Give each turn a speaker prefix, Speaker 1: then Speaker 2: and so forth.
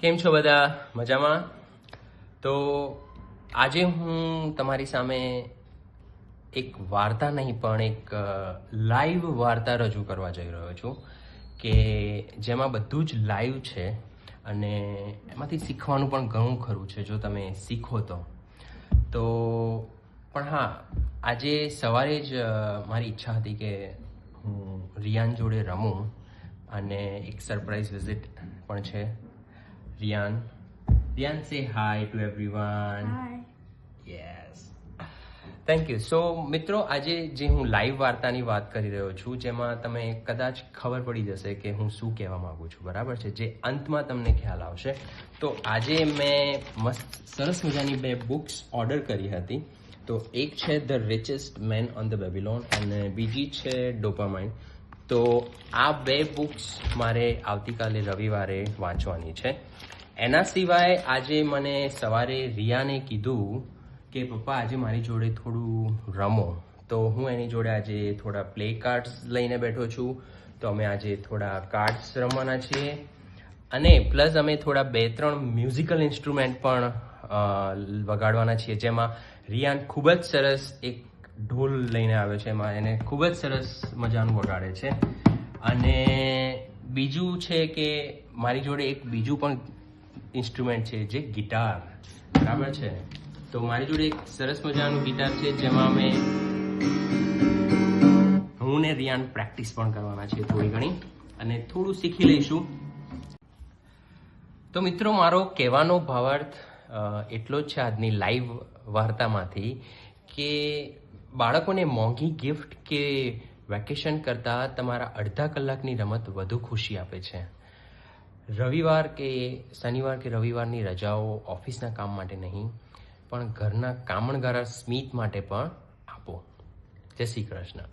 Speaker 1: કેમ છો બધા? મજામાં? તો આજે હું તમારી સામે એક વાર્તા નહીં પણ એક લાઈવ વાર્તા રજૂ કરવા જઈ રહ્યો છું કે જેમાં બધું જ લાઈવ છે અને એમાંથી શીખવાનું પણ ઘણું ખરું છે જો તમે શીખો તો. પણ હા, આજે સવારે જ મારી ઈચ્છા હતી કે હું રિયાન જોડે રમું અને એક સરપ્રાઈઝ વિઝિટ પણ છે. Riyan says hi to everyone. Yes, thank you. So મિત્રો, આજે જે હું લાઈવ વાર્તાની વાત કરી રહ્યો છું જેમાં તમે કદાચ ખબર પડી જશે કે હું શું કહેવા માંગુ છું, બરાબર છે, જે અંતમાં તમને ખ્યાલ આવશે. તો આજે મેં મસ્ત સરસ મજાની 2 બુક્સ ઓર્ડર કરી હતી. તો એક છે the richest main on the બેબીલોન અને બીજી છે ડોપામાઇન. તો આ 2 બુક્સ મારે આવતીકાલે રવિવારે વાંચવાની છે. એના સિવાય આજે મને સવારે રિયાને કીધું કે પપ્પા આજે મારી જોડે થોડું રમો. તો હું એની જોડે આજે થોડા પ્લે કાર્ડ્સ લઈને બેઠો છું. તો અમે આજે થોડા કાર્ડ્સ રમવાના છીએ અને પ્લસ અમે થોડા 2-3 મ્યુઝિકલ ઇન્સ્ટ્રુમેન્ટ પણ વગાડવાના છીએ, જેમાં રિયાન ખૂબ જ સરસ એક ઢોલ લઈને આવ્યો છે. એમાં એને ખૂબ જ સરસ મજાનું વગાડે છે. અને બીજું છે કે મારી જોડે એક બીજું પણ ઇન્સ્ટ્રુમેન્ટ છે જે ગિટાર, બરાબર છે. તો મારી જોડે એક સરસ મજાનું ગિટાર છે જેમાં અમે હું ને રિયાન પ્રેક્ટિસ પણ કરવાના છીએ થોડી ઘણી અને થોડું શીખી લઈશું. તો મિત્રો, મારો કહેવાનો ભાવાર્થ એટલો જ છે આજની લાઈવ વાર્તામાંથી કે બાળકોને મોંઘી ગિફ્ટ કે વેકેશન કરતાં તમારા અડધા કલાકની રમત વધુ ખુશી આપે છે. રવિવાર કે શનિવાર કે રવિવારની રજાઓ ઓફિસના કામ માટે નહીં પણ ઘરના કામણગારા સ્મિત માટે પણ આપો. જય શ્રી કૃષ્ણ.